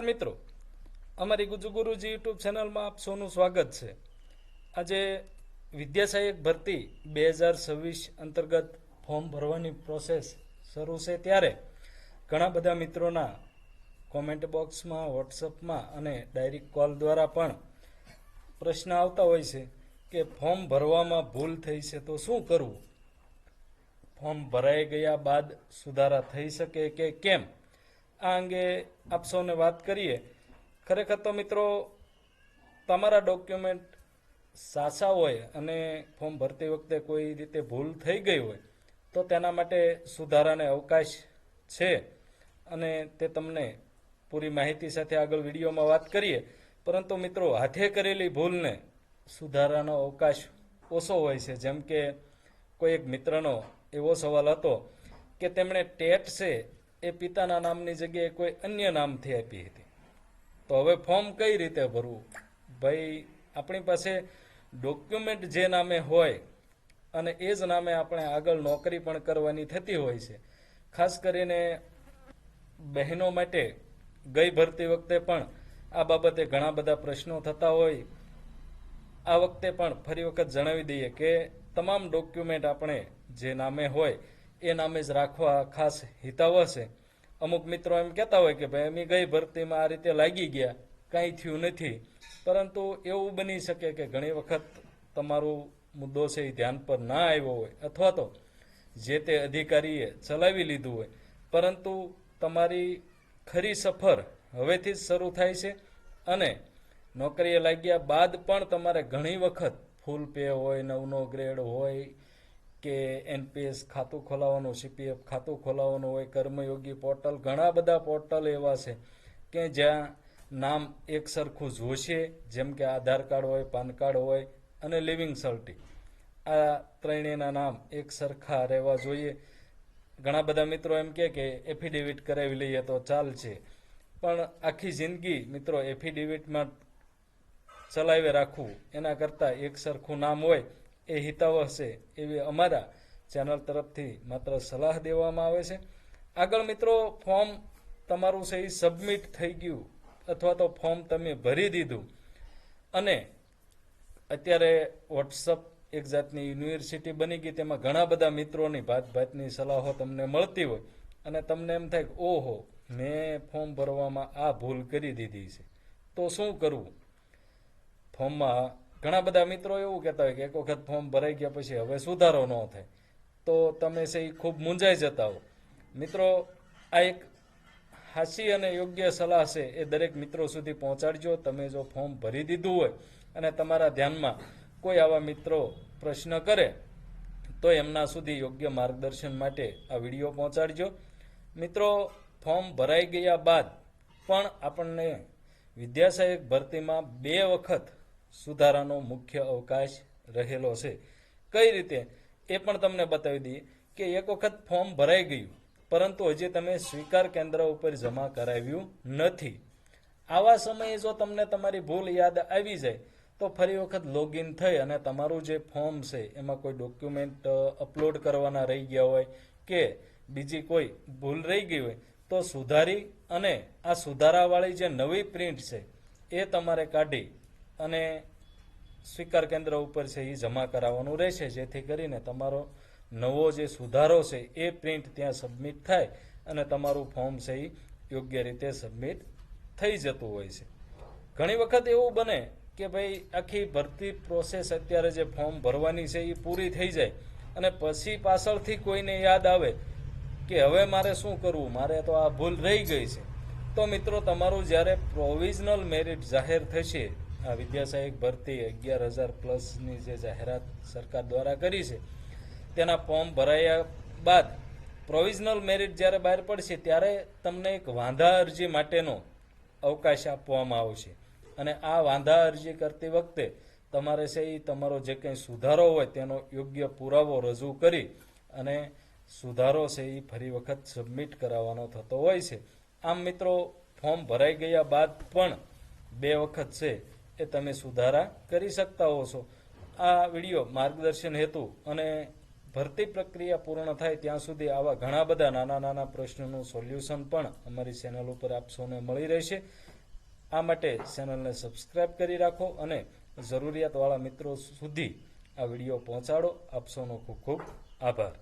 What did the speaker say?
મિત્રો, અમારી ગુરુજી યુટ્યુબ ચેનલમાં આપ સૌનું સ્વાગત છે। આજે વિદ્યાસહાયક ભરતી 2026 અંતર્ગત ફોર્મ ભરવાની પ્રોસેસ શરૂ છે, ત્યારે ઘણા બધા મિત્રોના કોમેન્ટ બોક્સમાં, વોટ્સઅપમાં અને ડાયરેક્ટ કોલ દ્વારા પણ પ્રશ્ન આવતા હોય છે કે ફોર્મ ભરવામાં ભૂલ થઈ છે તો શું કરવું, ફોર્મ ભરાઈ ગયા બાદ સુધારા થઈ શકે કે કેમ। આ અંગે આપ સૌને વાત કરીએ। ખરેખર તો મિત્રો, તમારા ડોક્યુમેન્ટ સાચા હોય અને ફોર્મ ભરતી વખતે કોઈ રીતે ભૂલ થઈ ગઈ હોય તો તેના માટે સુધારાને અવકાશ છે અને તે તમને પૂરી માહિતી સાથે આગળ વિડીયોમાં વાત કરીએ। પરંતુ મિત્રો, હાથે કરેલી ભૂલને સુધારાનો અવકાશ ઓછો હોય છે। જેમ કે કોઈ એક મિત્રનો એવો સવાલ હતો કે તેમણે ટેટ છે એ પિતાના નામની જગ્યાએ કોઈ અન્ય નામથી આપી હતી, તો હવે ફોર્મ કઈ રીતે ભરવું। ભાઈ, આપણી પાસે ડોક્યુમેન્ટ જે નામે હોય અને એ જ નામે આપણે આગળ નોકરી પણ કરવાની થતી હોય છે। ખાસ કરીને બહેનો માટે ગઈ ભરતી વખતે પણ આ બાબતે ઘણા બધા પ્રશ્નો થતા હોય। આ વખતે પણ ફરી વખત જણાવી દઈએ કે તમામ ડોક્યુમેન્ટ આપણે જે નામે હોય એ નામે જ રાખવા ખાસ હિતાવહ છે। અમુક મિત્રો એમ કહેતા હોય કે ભાઈ, અમે ગઈ ભરતીમાં આ રીતે લાગી ગયા, કાંઈ થયું નથી, પરંતુ એવું બની શકે કે ઘણી વખત તમારું મુદ્દો છે એ ધ્યાન પર ના આવ્યો હોય અથવા તો જે તે અધિકારીએ ચલાવી લીધું હોય, પરંતુ તમારી ખરી સફર હવેથી જ શરૂ થાય છે અને નોકરીએ લાગ્યા બાદ પણ તમારે ઘણી વખત ફૂલ પે હોય, 9નો ગ્રેડ હોય કે એનપીએસ ખાતું ખોલાવવાનું, સીપીએફ ખાતું ખોલાવવાનું હોય, કર્મયોગી પોર્ટલ, ઘણા બધા પોર્ટલ એવા છે કે જ્યાં નામ એક સરખું જોશે, જેમ કે આધાર કાર્ડ હોય, પાન કાર્ડ હોય અને લિવિંગ સર્ટી, આ ત્રણેયના નામ એક સરખા રહેવા જોઈએ। ઘણા બધા મિત્રો એમ કે એફિડેવિટ કરાવી લઈએ તો ચાલશે, પણ આખી જિંદગી મિત્રો એફિડેવિટમાં ચલાવી રાખવું એના કરતાં એક સરખું નામ હોય એ હિતાવહ છે, એવી અમારા ચેનલ તરફથી માત્ર સલાહ દેવામાં આવે છે। આગળ મિત્રો, ફોર્મ તમારું છે એ સબમિટ થઈ ગયું અથવા તો ફોર્મ તમે ભરી દીધું અને અત્યારે વોટ્સઅપ એક જાતની યુનિવર્સિટી બની ગઈ, તેમાં ઘણા બધા મિત્રોની ભાતની સલાહો તમને મળતી હોય અને તમને એમ થાય કે ઓહો, મેં ફોર્મ ભરવામાં આ ભૂલ કરી દીધી છે, તો શું કરવું। ફોર્મમાં ઘણા બધા મિત્રો એવું કહેતા હોય કે એક વખત ફોર્મ ભરાઈ ગયા પછી હવે સુધારો ન થાય, તો તમે છે એ ખૂબ મૂંઝાઈ જતા હો। મિત્રો, આ એક સાચી અને યોગ્ય સલાહ છે, એ દરેક મિત્રો સુધી પહોંચાડજો। તમે જો ફોર્મ ભરી દીધું હોય અને તમારા ધ્યાનમાં કોઈ આવા મિત્રો પ્રશ્ન કરે તો એમના સુધી યોગ્ય માર્ગદર્શન માટે આ વિડીયો પહોંચાડજો। મિત્રો, ફોર્મ ભરાઈ ગયા બાદ પણ આપણને વિદ્યાસહાયક ભરતીમાં 2 વખત સુધારાનો મુખ્ય અવકાશ રહેલો છે। કઈ રીતે એ પણ તમને બતાવી દઈએ કે એક વખત ફોર્મ ભરાઈ ગયું પરંતુ હજી તમે સ્વીકાર કેન્દ્ર ઉપર જમા કરાવ્યું નથી, આવા સમયે જો તમને તમારી ભૂલ યાદ આવી જાય તો ફરી વખત લોગિન થઈ અને તમારું જે ફોર્મ છે એમાં કોઈ ડોક્યુમેન્ટ અપલોડ કરવાના રહી ગયા હોય કે બીજી કોઈ ભૂલ રહી ગઈ હોય તો સુધારી અને આ સુધારાવાળી જે નવી પ્રિન્ટ છે એ તમારે કાઢી અને સ્વીકાર કેન્દ્ર ઉપર છે એ જમા કરાવવાનું રહેશે, જેથી કરીને તમારો નવો જે સુધારો છે એ પ્રિન્ટ ત્યાં સબમિટ થાય અને તમારું ફોર્મ છે એ યોગ્ય રીતે સબમિટ થઈ જતું હોય છે। ઘણી વખત એવું બને કે ભાઈ, આખી ભરતી પ્રોસેસ અત્યારે જે ફોર્મ ભરવાની છે એ પૂરી થઈ જાય અને પછી પાછળથી કોઈને યાદ આવે કે હવે મારે શું કરવું, મારે તો આ ભૂલ રહી ગઈ છે, તો મિત્રો તમારું જ્યારે પ્રોવિઝનલ મેરિટ જાહેર થશે, આ વિદ્યાસહાયક ભરતી 11,000+ જે જાહેરાત સરકાર દ્વારા કરી છે તેના ફોર્મ ભરાયા બાદ પ્રોવિઝનલ મેરિટ જ્યારે બહાર પડશે ત્યારે તમને એક વાંધા અરજી માટેનો અવકાશ આપવામાં આવશે અને આ વાંધા અરજી કરતી વખતે તમારે છે એ તમારો જે કંઈ સુધારો હોય તેનો યોગ્ય પુરાવો રજૂ કરી અને સુધારો છે એ ફરી વખત સબમિટ કરાવવાનો થતો હોય છે। આમ મિત્રો, ફોર્મ ભરાઈ ગયા બાદ પણ 2 વખત છે એ તમે સુધારા કરી શકતા હો છો। આ વિડીયો માર્ગદર્શન હેતુ અને ભરતી પ્રક્રિયા પૂર્ણ થાય ત્યાં સુધી આવા ઘણા બધા નાના નાના પ્રશ્નોનું સોલ્યુશન પણ અમારી ચેનલ ઉપર આપ સૌને મળી રહેશે। આ માટે ચેનલને સબસ્ક્રાઇબ કરી રાખો અને જરૂરિયાતવાળા મિત્રો સુધી આ વિડીયો પહોંચાડો. આપ સૌનો ખૂબ ખૂબ આભાર.